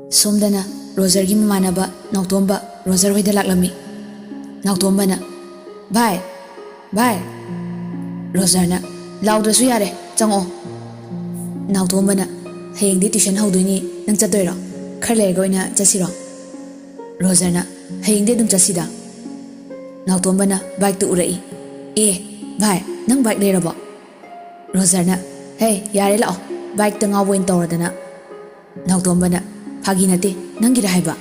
Somdana Roger gi mamanaba Nautomba Roger hoida laklami. Nautomba na bye bye. Roger na laudраsu yare chango. Nautomba na hayengdi tuition haudoini nang chadoiro khar lerga oina chasiro. Roger na hayengdi dum chasida. Nautomba na bike tu urai. Bye nang bike lerabo. Roger na hey yare lao bike ta ngaw boin tawradana. Nautomba na Hagi nate nangira haiba.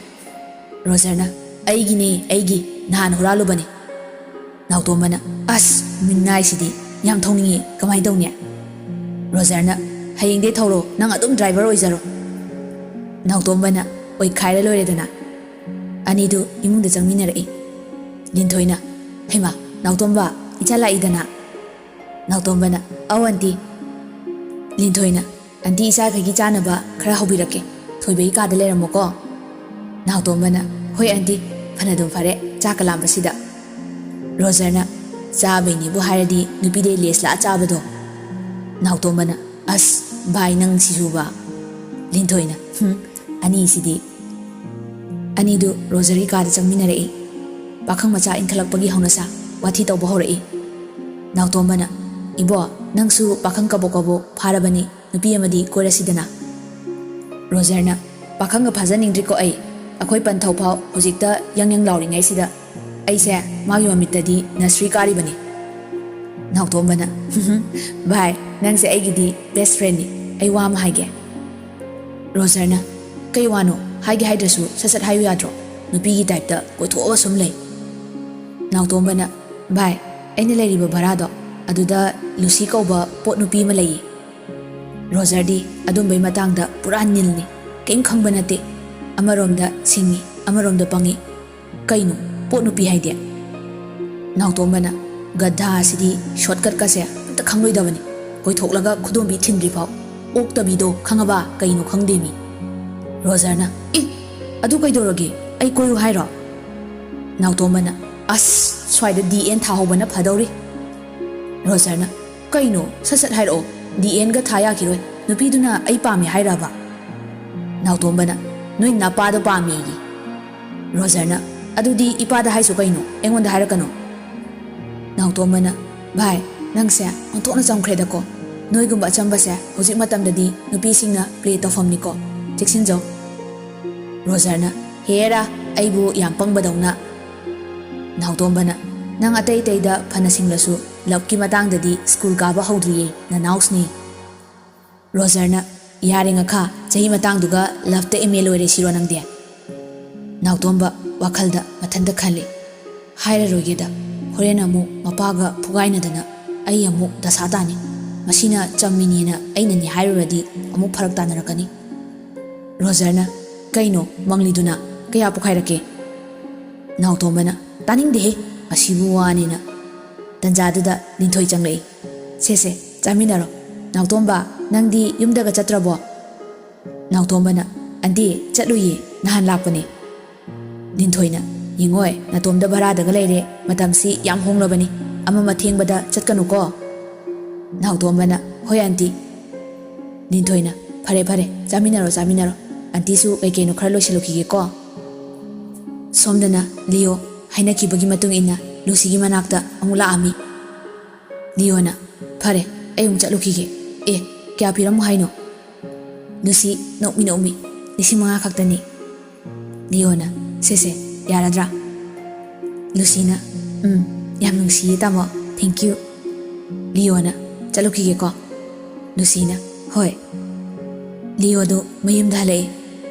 Roger na aigi nahan huralu bani. Nautomba na as minnai sidi yam thongni kamai dawnya. Roger na hayengde thawro nang adum driver oizaro. Nautomba na oi khaira loiredana. Ani du imungda changminarai. Linthoi na hema Nautomba ichala idana. Nautomba na awanti. Linthoi na anti isa khagi chanaba khara hobirake. Thoibai ka de leramo ko. Nautomba na hoi anti fanadum fare chakalam basida. Roger na chabai ni bu hairadi nupi de lesla chabado. Nautomba na as bai nang sisuba. Linthoi na ani sidi. Ani du Roger ka de changminare. Pakhang macha inkhalakpagi haunasa wathi tawba horai. Nautomba na ibo nangsu pakhang kabo pharabani nupi amadi koirasidana. Roger na pakhang phajaningdriko ai akhoi panthau phau hojikta yang lauringai sida ai se magi mamitadi nursery kari bani. Nautomba na bye nang se aigidi best friend ni ai wa ma haige. Roger na kai wano haige haidrasu sasat hayu yadro nupi gi type ta kothoba sum lei. Nautomba na bye aina leiriba barado aduda Lucy kauba pot nupi ma lei. Roger di adumbai matangda pura nilni kaim khangba nate amaromda singi amaromda pangi kainu pot nupi haide. Nautomba na gadha asidi shortcut ka se ta khangloi dabani koi thoklaga khudumbi thindri phau oktabi do khangaba kainu khangdemi. Roger na adu kaidoroge ai koyu hairo. Nautomba na as swaida DN thahobana phadori. Roger na kainu sasat hairo DN ga thaya kiroi nupi duna ai pami hairaba. Nautomba na noi napado pami gi. Roger na adudi ipada haisu kainu engonda hairakano. Nautomba na bhai nangse ontokna chamkhreda ko noi gumba chamba se hojik matam dadi nupi singna play tofamni ko cheksinjo. Roger na hera aibu yam pangbadawna. Nautomba na nang atai da phana singlasu lapki matang dadi school ka ba hodriye na nausni. Roger na yaringa kha chahi matang duga lafta email ore siro nang de. Nautomba wakhalda mathanda khali haira rogeda horena mu mapaga phugaina dana ai amu dasatani masina chammini na aina ni hairuradi amu pharak tanarakani. Roger na kaino mangliduna kaya pukhairake. Nautomba na taning de asibu wani na tanjaduda linthoi changlei. Sese chaminaro. Nautomba nangdi yumdaga chatrabo. Nautomba na andi chatluye nahan lakpani. Linthoi na yingoi natomda baradaga leire matamsi yam honglabani ama mathengbada chatkanu ko. Nautomba na hoi anti. Linthoi na phare chaminaro anti su kaikeno khara loisilokige ko. Somdana Leo haina kibagi matung ina Lucy gi manakta amula ami. Leo na phare ayum chatlukige kya piramu haino. Lucy nokmi lisi mga khaktani. Leo na sese yaradra. Lucy na yam nungsiye tamo thank you. Leo na chatlukige ko. Lucy na hoi. Leo do mayum dhalai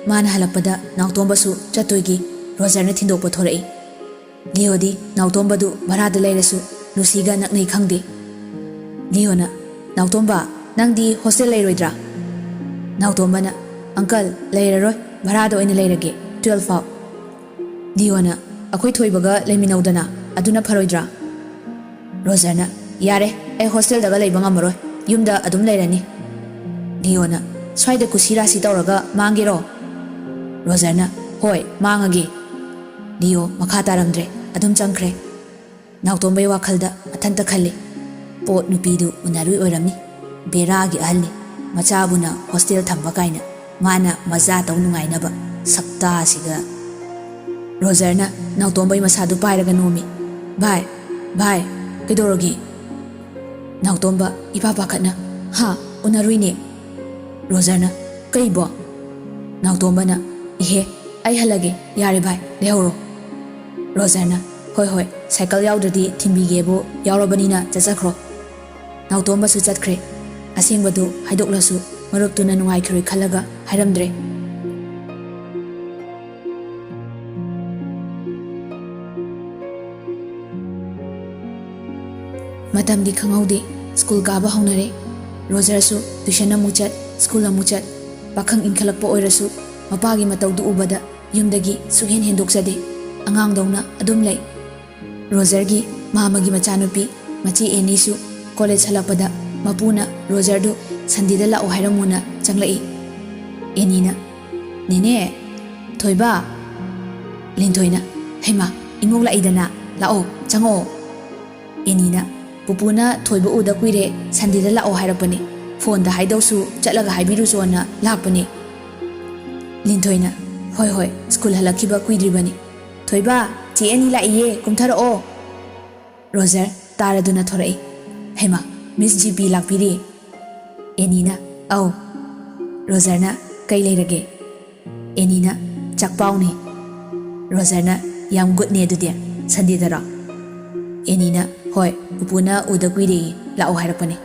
mana halakpada Nautomba su chatoigi Roger na thindokpa thorai. Leo di Nautomba du barada leirasu Lucy ga naknai khangde. Leo na Nautomba nangdi hostel leiroidra. Nautomba na uncle leiraroi barada oina leirage 12 fau. Leo na akhoi thoibaga leiminaudana aduna pharoidra. Roger na yare ai hostel daga leiba ngamaroi yumda adum leirani. Leo na swaida kusirasi tawraga mangero. Roger na hoi mangage. Leo makha taramdre adum changkhre. Nautombai wakhalda athanta khalli pot nupidu unarui oiramni beragi ahli machabuna hostel thamba kaina mana maza taw nungai naba ꯁꯞꯇꯥꯁꯤꯒ ꯔꯣꯖꯔꯅ ꯅꯥꯎꯇꯣꯝꯕꯩ ꯃꯁꯥꯗꯨ ꯄꯥꯏꯔꯒ ꯅꯣꯝꯃꯤ ꯚꯥꯏ ꯀꯩꯗꯧꯔꯒꯦ ꯅꯥꯎꯇꯣꯝꯕ ꯏꯄꯥ ꯄꯥꯈꯠꯅ ꯍꯥ ꯎꯅꯔꯨꯏꯅꯦ ꯔꯣꯖꯔꯅ ꯀꯩꯕꯣ ꯅꯥꯎꯇꯣꯝꯕꯅ ꯏꯍꯦ ꯑꯩ ꯍꯜꯂꯒꯦ ꯌꯥꯔꯦ ꯚꯥꯏ ꯂꯩꯍꯧꯔꯣ ꯔꯣꯖꯔꯅ ꯍꯣꯏ ꯁꯥꯏꯀꯜ ꯌꯥꯎꯗ꯭ꯔꯗꯤ ꯊꯤꯟꯕꯤꯒꯦꯕꯨ ꯌꯥꯎꯔꯕꯅꯤꯅ ꯆꯠꯆꯈ꯭ꯔꯣ ꯅꯥꯎꯇꯣꯝꯕꯁꯨ ꯆꯠꯈ꯭ꯔꯦ ꯑꯁꯦꯡꯕꯗꯨ ꯍꯥꯏꯗꯣꯛꯂꯁꯨ ꯃꯔꯨꯞꯇꯨꯅ ꯅꯨꯡꯉꯥꯏꯈꯤꯔꯣꯏ ꯈꯜꯂꯒ ꯍꯥꯏꯔꯝꯗ꯭ꯔꯦ ꯃꯇꯝꯗꯤ ꯈꯪꯍꯧꯗꯦ ꯁ꯭ꯀꯨꯜ ꯀꯥꯕ ꯍꯧꯅꯔꯦ ꯔꯣꯖꯔꯁꯨ ꯇ꯭ꯌꯨꯁꯟ ꯑꯃꯨꯛ ꯆꯠ ꯁ꯭ꯀꯨꯜ ꯑꯃꯨꯛ ꯆꯠ ꯄꯥꯈꯪ ꯏꯟꯈꯠꯂꯛꯄ ꯑꯣꯏꯔꯁꯨ ꯃꯄꯥꯒꯤ ꯃꯇꯧꯗꯨ ꯎꯕꯗ ꯌꯨꯝꯗꯒꯤ ꯁꯨꯛꯍꯦꯟ ꯍꯦꯟꯗꯣꯛꯆꯗꯦ ꯑꯉꯥꯡꯗꯧꯅ ꯑꯗꯨꯝ ꯂꯩ ꯔꯣꯖꯔꯒꯤ ꯃꯥꯃꯒꯤ ꯃꯆꯥꯅꯨꯄꯤ ꯃꯆꯦ ꯑꯦꯅꯤꯁꯨ ꯀꯣꯂꯦꯖ ꯍꯜꯂꯛꯄꯗ ꯃꯄꯨꯅ ꯔꯣꯖꯔꯗꯨ ꯁꯟꯗꯦꯗ ꯂꯥꯛꯑꯣ ꯍꯥꯏꯔꯝꯃꯨꯅ ꯆꯪꯂꯛꯏ ꯑꯦꯅꯤꯅ ꯅꯦꯅꯦ ꯊꯣꯏꯕ ꯂꯤꯟꯊꯣꯏꯅ ꯍꯩꯃꯥ ꯏꯃꯧ ꯂꯥꯛꯏꯗꯅ ꯂꯥꯛꯑꯣ ꯆꯪꯉꯛꯑꯣ ꯑꯦꯅꯤꯅ ꯄꯨꯄꯨꯅ ꯊꯣꯏꯕ ꯎꯗ ꯀꯨꯏꯔꯦ ꯁꯟꯗꯦꯗ ꯂꯥꯛꯑꯣ ꯍꯥꯏꯔꯛꯄꯅꯦ ꯐꯣꯟꯗ ꯍꯥꯏꯗꯧꯁꯨ ꯆꯠꯂꯒ ꯍꯥꯏꯕꯤꯔꯨꯆꯣꯅ ꯂꯥꯛꯄꯅꯦ ꯂꯤꯟꯊꯣꯏꯅ ꯍꯣꯏ ꯁ꯭ꯀꯨꯜ ꯍꯜꯂꯛꯈꯤꯕ ꯀꯨꯏꯗ꯭ꯔꯤꯕꯅꯤ ꯊꯣꯏꯕ ꯆꯦ ꯑꯅꯤ ꯂꯥꯛꯏꯌꯦ ꯀꯨꯝꯊꯔꯛꯑꯣ ꯔꯣꯖꯔ ꯇꯥꯔꯗꯨꯅ ꯊꯣꯔꯛꯏ ꯍꯩꯃꯥ ꯃꯤꯁ ꯖꯤꯄꯤ ꯂꯥꯛꯄꯤꯔꯤ ꯑꯦꯅꯤꯅ ꯑꯧ ꯔꯣꯖꯔꯅ ꯀꯩ ꯂꯩꯔꯒꯦ ꯑꯦꯅꯤꯅ ꯆꯥꯛꯄꯥꯎꯅꯤ ꯔꯣꯖꯔꯅ ꯌꯥꯝ ꯒꯨꯗꯅꯦ ꯑꯗꯨꯗꯤ ꯁꯟꯗꯦꯗꯔꯣ ꯑꯦꯅꯤꯅ ꯍꯣꯏ ꯄꯨꯄꯨꯅ ꯎꯗ ꯀꯨꯏꯔꯦ ꯂꯥꯛꯑꯣ ꯍꯥꯏꯔꯛꯄꯅꯦ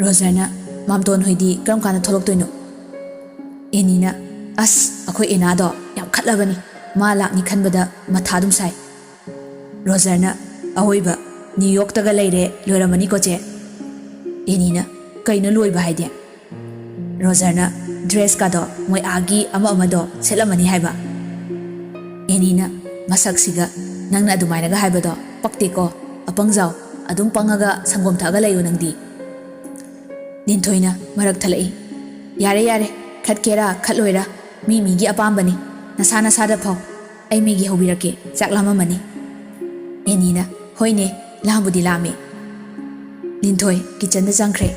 ꯔꯣꯖꯔꯅ ꯃꯥꯝꯇꯣꯟ ꯍꯣꯏꯗꯤ ꯀꯔꯝ ꯀꯥꯟꯗ ꯊꯣꯛꯂꯛꯇꯣꯏꯅꯣ ꯑꯦꯅꯤꯅ ꯑꯁ ꯑꯩꯈꯣꯏ ꯑꯦꯅꯥꯗꯣ ꯌꯥꯝ ꯈꯠꯂꯕꯅꯤ ꯃꯥ ꯂꯥꯛꯅꯤ ꯈꯟꯕꯗ ꯃꯊꯥ ꯑꯗꯨꯝ ꯁꯥꯏ ꯔꯣꯖꯔꯅ ꯑꯍꯣꯏꯕ ꯅ꯭ꯌꯨ ꯌꯣꯔꯛꯇꯒ ꯂꯩꯔꯦ ꯂꯣꯏꯔꯝꯃꯅꯤꯀꯣ ꯆꯦ ꯑꯦꯅꯤꯅ ꯀꯩꯅꯣ ꯂꯣꯏꯕ ꯍꯥꯏꯗꯤ ꯔꯣꯖꯔꯅ ꯗ꯭ꯔꯦꯁꯀꯗꯣ ꯃꯣꯏ ꯑꯥꯒꯤ ꯑꯃꯗꯣ ꯁꯦꯠꯂꯝꯃꯅꯤ ꯍꯥꯏꯕ ꯑꯦꯅꯤꯅ ꯃꯁꯛꯁꯤꯒ ꯅꯪꯅ ꯑꯗꯨꯃꯥꯏꯅꯒ ꯍꯥꯏꯕꯗꯣ ꯄꯛꯇꯦꯀꯣ ꯑꯄꯪꯖꯥꯎ ꯑꯗꯨꯝ ꯄꯪꯉꯒ ꯁꯪꯒꯣꯝ ꯊꯛꯑꯒ ꯂꯩꯌꯨ ꯅꯪꯗꯤ ꯂꯤꯟꯊꯣꯏꯅ ꯃꯔꯛ ꯊꯠꯂꯛꯏ ꯌꯥꯔꯦ ꯈꯠꯀꯦꯔꯥ ꯈꯠꯂꯣꯏꯔꯥ ꯃꯤꯒꯤ ꯑꯄꯥꯝꯕꯅꯤ ꯅꯁꯥꯗ ꯐꯥꯎ ꯑꯩ ꯃꯦꯒꯤ ꯍꯧꯕꯤꯔꯛꯀꯦ ꯆꯥꯛ ꯂꯥꯝꯃꯝꯃꯅꯤ ꯑꯦꯅꯤꯅ ꯍꯣꯏꯅꯦ ꯂꯥꯝꯕꯨꯗꯤ ꯂꯥꯝꯃꯦ ꯂꯤꯟꯊꯣꯏ ꯀꯤꯆꯟꯗ ꯆꯪꯈ꯭ꯔꯦ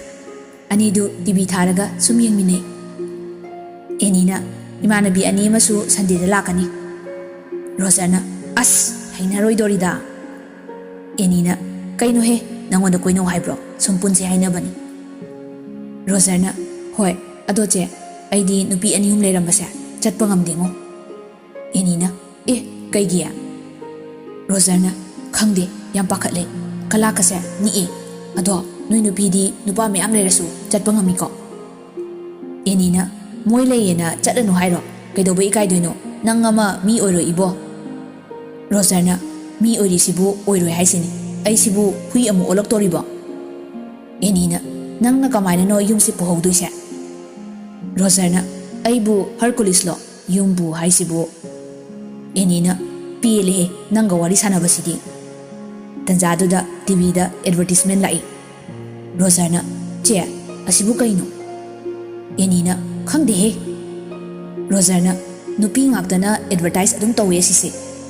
ꯑꯅꯤꯗꯨ ꯇꯤꯚꯤ ꯊꯥꯔꯒ ꯁꯨꯝ ꯌꯦꯡꯃꯤꯟꯅꯩ ꯑꯦꯅꯤꯅ ꯏꯃꯥꯟꯅꯕꯤ ꯑꯅꯤ ꯑꯃꯁꯨ ꯁꯟꯗꯦꯗ ꯂꯥꯛꯀꯅꯤ ꯔꯣꯖꯔꯅ ꯑꯁ ꯍꯩꯅꯔꯣꯏꯗꯣꯔꯤꯗ ꯑꯦꯅꯤꯅ ꯀꯩꯅꯣꯍꯦ ꯅꯪꯉꯣꯟꯗ ꯀꯣꯏꯅꯧ ꯍꯥꯏꯕ꯭ꯔꯣ ꯁꯨꯝ ꯄꯨꯟꯁꯦ ꯍꯥꯏꯅꯕꯅꯤ ꯔꯣꯖꯔꯅ ꯍꯣꯏ ꯑꯗꯣ ꯆꯦ ꯑꯩꯗꯤ ꯅꯨꯄꯤ 2-3 ꯂꯩꯔꯝꯕꯁꯦ ꯆꯠꯄ ꯉꯝꯗꯦꯉꯣ ꯑꯦꯅꯤꯅ ꯀꯩꯒꯤ ꯔꯣꯖꯔꯅ ꯈꯪꯗꯦ ꯌꯥꯝ ꯄꯥꯈꯠꯂꯦ ꯀꯂꯥꯛꯀꯁꯦ ꯅꯤꯛꯑꯦ ꯑꯗꯣ ꯅꯣꯏ ꯅꯨꯄꯤꯗꯤ ꯅꯨꯄꯥ ꯃꯌꯥꯝ ꯂꯩꯔꯁꯨ ꯆꯠꯄ ꯉꯝꯃꯤꯀꯣ ꯑꯦꯅꯤꯅ ꯃꯣꯏ ꯂꯩꯌꯦꯅ ꯆꯠꯂꯅꯨ ꯍꯥꯏꯔꯣ ꯀꯩꯗꯧꯕ ꯏꯀꯥꯏꯗꯣꯏꯅೋ ꯅꯪ ꯑꯃ ꯃꯤ ꯑꯣꯏꯔꯣꯏ ꯏꯕꯣ ꯔꯣꯖꯔꯅ ꯃꯤ ꯑꯣꯏꯔꯤꯁꯤꯕꯨ ꯑꯣꯏꯔꯣꯏ ꯍꯥꯏꯁꯤꯅꯤ ꯑꯩꯁꯤꯕꯨ ꯍꯨꯏ ꯑꯃꯨꯛ ꯑꯣꯜꯂꯛꯇꯣꯔꯤꯕꯣ ꯑꯦꯅꯤꯅ ꯅꯪꯅ ꯀꯃꯥꯏꯅꯅꯣ ꯌꯨꯝꯁꯤ ꯄꯨꯍꯧꯗꯣꯏꯁꯦ ꯔꯣꯖꯔꯅ ꯑꯩꯕꯨ ꯍꯔꯀꯨꯂꯤꯁꯂꯣ ꯌꯨꯝꯕꯨ ꯍꯥꯏꯁꯤꯕꯨ ꯑꯦꯅꯤꯅ ꯄꯦꯜꯂꯦꯍꯦ ꯅꯪꯒ ꯋꯥꯔꯤ ꯁꯥꯟꯅꯕꯁꯤꯗꯤ ꯇꯟꯖꯥꯗꯨꯗ ꯇꯤꯚꯤꯗ ꯑꯦꯗꯚꯔꯇꯤꯁꯃꯦꯟ ꯂꯥꯛꯏ ꯔꯣꯖꯔꯅ ꯆꯦ ꯑꯁꯤꯕꯨ ꯀꯩꯅꯣ ꯑꯦꯅꯤꯅ ꯈꯪꯗꯦꯍꯦ ꯔꯣꯖꯔꯅ ꯅꯨꯄꯤ ꯉꯥꯛꯇꯅ ꯑꯦꯗꯚꯔꯇꯥꯏꯁ ꯑꯗꯨꯝ ꯇꯧꯋꯦ ꯑꯁꯤꯁꯦ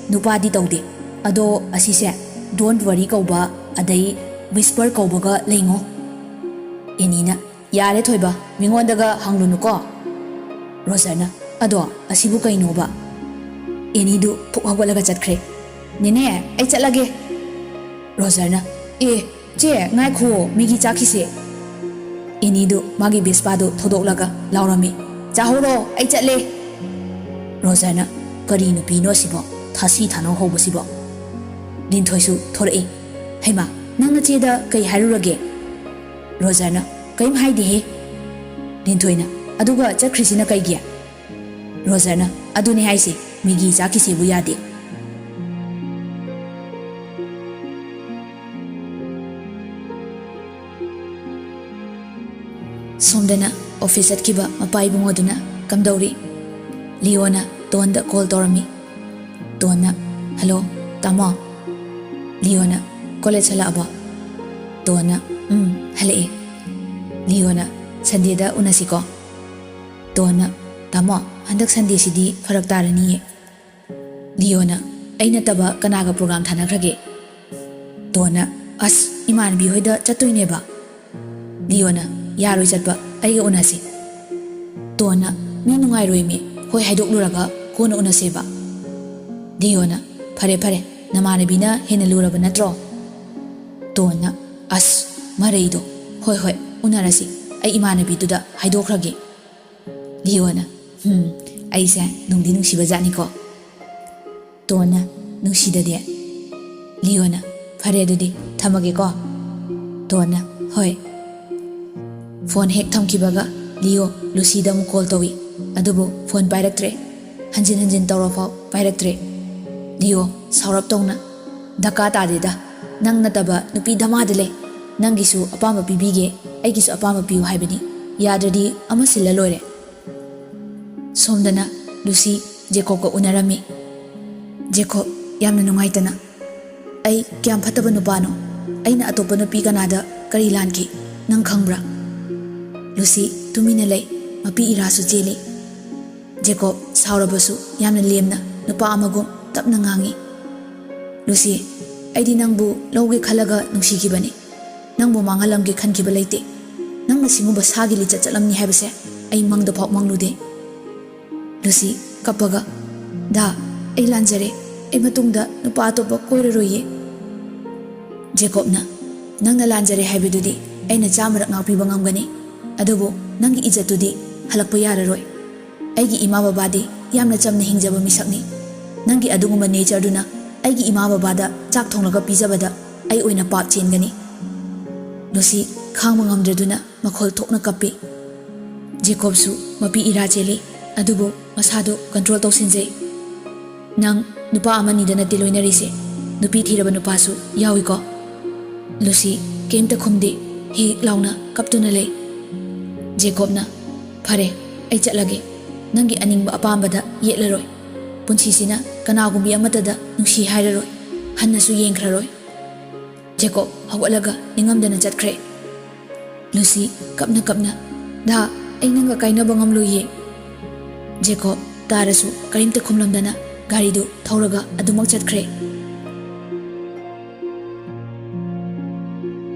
ꯅꯨꯄꯥꯗꯤ ꯇꯧꯗꯦ ꯑꯗꯣ ꯑꯁꯤꯁꯦ ꯗꯣꯟꯠ ꯋꯥꯔꯤ ꯀꯧꯕ ꯑꯗꯩ ꯋꯤꯁꯄꯔ ꯀꯧꯕꯒ ꯂꯩꯉꯣ ꯑꯦꯅꯤꯅ ꯌꯥꯔꯦ ꯊꯣꯏꯕ ꯃꯤꯉꯣꯟꯗꯒ ꯍꯪꯂꯨꯅꯨꯀꯣ ꯔꯣꯖꯔꯅ ꯑꯗꯣ ꯑꯁꯤꯕꯨ ꯀꯩꯅꯣꯕ ꯑꯦꯅꯤꯗꯨ ꯐꯨꯛ ꯍꯧꯒꯠꯂꯒ ꯆꯠꯈ꯭ꯔꯦ ꯅꯦꯅꯦ ꯑꯩ ꯆꯠꯂꯒꯦ ꯔꯣꯖꯔꯅ ꯆꯦ ꯉꯥꯏꯈꯣ ꯃꯤꯒꯤ ꯆꯥꯈꯤꯁꯦ ꯑꯦꯅꯤꯗꯨ ꯃꯥꯒꯤ ꯕꯦꯁꯄꯥꯗꯨ ꯊꯧꯗꯣꯛꯂꯒ ꯂꯥꯎꯔꯝꯃꯤ ꯆꯥꯍꯧꯔꯣ ꯑꯩ ꯆꯠꯂꯦ ꯔꯣꯖꯔꯅ ꯀꯔꯤ ꯅꯨꯄꯤꯅꯣ ꯁꯤꯕꯣ ꯊꯥꯁꯤ ꯊꯥꯅꯧ ꯍꯧꯕꯁꯤꯕꯣ ꯂꯤꯟꯊꯣꯏꯁꯨ ꯊꯣꯔꯛꯏ ꯍꯩꯃꯥ ꯅꯪ ꯅꯆꯦꯗ ꯀꯩ ꯍꯥꯏꯔꯨꯔꯒꯦ ꯔꯣꯖꯔꯅ ꯀꯩꯝ ꯍꯥꯏꯗꯦꯍꯦ ꯂꯤꯟꯊꯣꯏꯅ ꯑꯗꯨꯒ ꯆꯠꯈ꯭ꯔꯤꯁꯤꯅ ꯀꯩꯒꯤ ꯔꯣꯖꯔꯅ ꯑꯗꯨꯅꯦ ꯍꯥꯏꯁꯦ ꯃꯤꯒꯤ ꯆꯥꯈꯤꯁꯦꯕꯨ ꯌꯥꯗꯦ ꯁꯣꯝꯗꯅ ꯑꯣꯐꯤꯁ ꯆꯠꯈꯤꯕ ꯃꯄꯥ ꯏꯕꯨꯡꯉꯣꯗꯨꯅ ꯀꯝꯗꯧꯔꯤ ꯂꯤꯌꯣꯅ ꯇꯣꯟꯗ ꯀꯣꯜ ꯇꯧꯔꯝꯃꯤ ꯇꯣꯟꯅ ꯍꯜꯂꯣ ꯇꯥꯃꯣ ꯂꯤꯌꯣꯅ ꯀꯣꯂꯦꯖ ꯍꯜꯂꯛꯑꯕꯣ ꯇꯣꯟꯅ ꯍꯜꯂꯛꯑꯦ ꯂꯤꯌꯣꯅ ꯁꯟꯗꯦꯗ ꯎꯅꯁꯤꯀꯣ ꯇꯣꯟꯅ ꯇꯥꯃꯣ ꯍꯟꯗꯛ ꯁꯟꯗꯦꯁꯤꯗꯤ ꯐꯔꯛ ꯇꯥꯔꯅꯤꯌꯦ ꯂꯤꯌꯣꯅ ꯑꯩ ꯅꯠꯇꯕ ꯀꯅꯥꯒ ꯄ꯭ꯔꯣꯒ꯭ꯔꯥꯝ ꯊꯥꯅꯈ꯭ꯔꯒꯦ ꯇꯣꯟꯅ ꯑꯁ ꯏꯃꯥꯟꯅꯕꯤ ꯍꯣꯏꯗ ꯆꯠꯇꯣꯏꯅꯦꯕ ꯂꯤꯌꯣꯅ ꯌꯥꯔꯣꯏ ꯆꯠꯄ ꯑꯩꯒ ꯎꯅꯁꯤ ꯇꯣꯟꯅ ꯅꯪ ꯅꯨꯡꯉꯥꯏꯔꯣꯏꯃꯤ ꯍꯣꯏ ꯍꯥꯏꯗꯣꯛꯂꯨꯔꯒ ꯀꯣꯟꯅ ꯎꯅꯁꯦꯕ꯫ ꯂꯤꯌꯣꯅ ꯐꯔꯦ ꯐꯔꯦ ꯅꯃꯥꯟꯅꯕꯤꯅ ꯍꯦꯟꯅ ꯂꯨꯔꯕ ꯅꯠꯇ꯭ꯔꯣ? ꯇꯣꯟꯅ ꯑꯁ ꯃꯔꯩꯗꯣ ꯍꯣꯏ ꯍꯣꯏ ꯎꯅꯔꯁꯤ ꯑꯩ ꯏꯃꯥꯟꯅꯕꯤꯗꯨꯗ ꯍꯥꯏꯗꯣꯛꯈ꯭ꯔꯒꯦ꯫ ꯂꯤꯌꯣꯅ ꯑꯩꯁꯦ ꯅꯨꯡꯗꯤ ꯅꯨꯡꯁꯤꯕ ꯖꯥꯠꯅꯤꯀꯣ꯫ ꯇꯣꯟꯅ ꯅꯨꯡꯁꯤꯗꯗꯤ꯫ ꯂꯤꯌꯣꯅ ꯐꯔꯦ ꯑꯗꯨꯗꯤ ꯊꯝꯃꯒꯦꯀꯣ꯫ ꯇꯣꯟꯅ ꯍꯣꯏ꯫ ꯐꯣꯟ ꯍꯦꯛ ꯊꯝꯈꯤꯕꯒ ꯂꯤꯌꯣ ꯂꯨꯁꯤꯗ ꯑꯃꯨꯛ ꯀꯣꯜ ꯇꯧꯏ ꯑꯗꯨꯕꯨ ꯐꯣꯟ ꯄꯥꯏꯔꯛꯇ꯭ꯔꯦ꯫ ꯍꯟꯖꯤꯟ ꯍꯟꯖꯤꯟ ꯇꯧꯔꯐꯥꯎ ꯄꯥꯏꯔꯛꯇ꯭ꯔꯦ꯫ ꯂꯤꯌꯣ ꯁꯥꯎꯔꯞ ꯇꯧꯅ ꯗꯔꯀꯥꯔ ꯇꯥꯗꯦꯗ ꯅꯪ ꯅꯠꯇꯕ ꯅꯨꯄꯤ ꯙꯃꯥꯗ ꯂꯩ ꯅꯪꯒꯤꯁꯨ ꯑꯄꯥꯝꯕ ꯄꯤꯕꯤꯒꯦ ꯑꯩꯒꯤꯁꯨ ꯑꯄꯥꯝꯕ ꯄꯤꯌꯨ ꯍꯥꯏꯕꯅꯤ ꯌꯥꯗ꯭ꯔꯗꯤ ꯑꯃ ꯁꯤꯜꯂ ꯂꯣꯏꯔꯦ꯫ ꯁꯣꯝꯗꯅ ꯂꯨꯁꯤ ꯖꯦꯀꯣꯕꯀ ꯎꯅꯔꯝꯃꯤ꯫ ꯖꯦꯀꯣꯕ ꯌꯥꯝꯅ ꯅꯨꯡꯉꯥꯏꯇꯅ ꯑꯩ ꯀꯌꯥꯝ ꯐꯠꯇꯕ ꯅꯨꯄꯥꯅꯣ ꯑꯩꯅ ꯑꯇꯣꯞꯄ ꯅꯨꯄꯤ ꯀꯅꯥꯗ ꯀꯔꯤ ꯂꯥꯟꯈꯤ ꯅꯪ ꯈꯪꯕ꯭ꯔꯥ? ꯂꯨꯁꯤ ꯇꯨꯃꯤꯟꯅ ꯂꯩ ꯃꯄꯤ ꯏꯔꯥꯁꯨ ꯆꯦꯜꯂꯤ꯫ ꯖꯦꯀꯣꯕ ꯁꯥꯎꯔꯕꯁꯨ ꯌꯥꯝꯅ ꯂꯦꯝꯅ ꯅꯨꯄꯥ ꯑꯃꯒꯨꯝ ꯇꯞꯅ ꯉꯥꯡꯉꯤ꯫ ꯂꯨꯁꯤ ꯑꯩꯗꯤ ꯅꯪꯕꯨ ꯂꯧꯒꯦ ꯈꯜꯂꯒ ꯅꯨꯡꯁꯤꯈꯤꯕꯅꯤ ꯅꯪꯕꯨ ꯃꯥꯡꯍꯜꯂꯝꯒꯦ ꯈꯟꯈꯤꯕ ꯂꯩꯇꯦ ꯅꯪꯅ ꯁꯤꯒꯨꯝꯕ ꯁꯥꯒꯤ ꯂꯤꯆꯠ ꯆꯠꯂꯝꯅꯤ ꯍꯥꯏꯕꯁꯦ ꯑꯩ ꯃꯪꯗꯐꯥꯎ ꯃꯪꯂꯨꯗꯦ꯫ ꯂꯨꯁꯤ ꯀꯞꯄꯒ ꯗꯥ ꯑꯩ ꯂꯥꯟꯖꯔꯦ ꯑꯩ ꯃꯇꯨꯡꯗ ꯅꯨꯄꯥ ꯑꯇꯣꯞꯄ ꯀꯣꯏꯔꯔꯣꯏꯌꯦ꯫ ꯖꯦꯀꯣꯕꯅ ꯅꯪꯅ ꯂꯥꯟꯖꯔꯦ ꯍꯥꯏꯕꯗꯨꯗꯤ ꯑꯩꯅ 100ꯔꯛ ꯉꯥꯛꯄꯤꯕ ꯉꯝꯒꯅꯤ ꯑꯗꯨꯕꯨ ꯅꯪꯒꯤ ꯏꯖꯠꯇꯨꯗꯤ ꯍꯜꯂꯛꯄ ꯌꯥꯔꯔꯣꯏ꯫ ꯑꯩꯒꯤ ꯏꯃꯥ ꯕꯕꯥꯗꯤ ꯌꯥꯝꯅ ꯆꯝꯅ ꯍꯤꯡꯖꯕ ꯃꯤꯁꯛꯅꯤ ꯅꯪꯒꯤ ꯑꯗꯨꯒꯨꯝꯕ ꯅꯦꯆꯔꯗꯨꯅ ꯑꯩꯒꯤ ꯏꯃꯥ ꯕꯕꯥꯗ ꯆꯥꯛ ꯊꯣꯡꯂꯒ ꯄꯤꯖꯕꯗ ꯑꯩ ꯑꯣꯏꯅ ꯄꯥꯞ ꯆꯦꯟꯒꯅꯤ꯫ ꯂꯨꯁꯤ ꯈꯥꯡꯕ ꯉꯝꯗ꯭ꯔꯗꯨꯅ ꯃꯈꯣꯜ ꯊꯣꯛꯅ ꯀꯞꯄꯤ꯫ ꯖꯦꯀꯣꯕꯁꯨ ꯃꯄꯤ ꯏꯔꯥ ꯆꯦꯜꯂꯤ ꯑꯗꯨꯕꯨ ꯃꯁꯥꯗꯨ ꯀꯟꯇ꯭ꯔꯣꯜ ꯇꯧꯁꯤꯟꯖꯩ꯫ ꯅꯪ ꯅꯨꯄꯥ ꯑꯃꯅꯤꯗ ꯅꯠꯇꯦ ꯂꯣꯏꯅꯔꯤꯁꯦ ꯅꯨꯄꯤ ꯊꯤꯔꯕ ꯅꯨꯄꯥꯁꯨ ꯌꯥꯎꯏꯀꯣ? ꯂꯨꯁꯤ ꯀꯩꯝꯇ ꯈꯨꯝꯗꯦ ꯍꯤꯛ ꯂꯥꯎꯅ ꯀꯞꯇꯨꯅ ꯂꯩ꯫ ꯖꯦꯀꯣꯕꯅ ꯐꯔꯦ ꯑꯩ ꯆꯠꯂꯒꯦ ꯅꯪꯒꯤ ꯑꯅꯤꯡꯕ ꯑꯄꯥꯝꯕꯗ ꯌꯦꯠꯂꯔꯣꯏ ꯄꯨꯟꯁꯤꯁꯤꯅ ꯀꯅꯥꯒꯨꯝꯕꯤ ꯑꯃꯠꯇꯗ ꯅꯨꯡꯁꯤ ꯍꯥꯏꯔꯔꯣꯏ ꯍꯟꯅꯁꯨ ꯌꯦꯡꯈ꯭ꯔꯔꯣꯏ꯫ ꯖꯦꯀꯣꯕ ꯍꯧꯒꯠꯂꯒ ꯅꯤꯡꯉꯝꯗꯅ ꯆꯠꯈ꯭ꯔꯦ꯫ ꯂꯨꯁꯤ ꯀꯞꯅ ꯀꯞꯅ ꯗꯥ ꯑꯩ ꯅꯪꯒ ꯀꯥꯏꯅꯕ ꯉꯝꯂꯣꯏꯌꯦ꯫ ꯖꯦꯀꯣꯕ ꯇꯥꯔꯁꯨ ꯀꯔꯤꯝꯇ ꯈꯨꯝꯂꯝꯗꯅ ꯒꯥꯔꯤꯗꯨ ꯊꯧꯔꯒ ꯑꯗꯨꯃꯛ ꯆꯠꯈ꯭ꯔꯦ꯫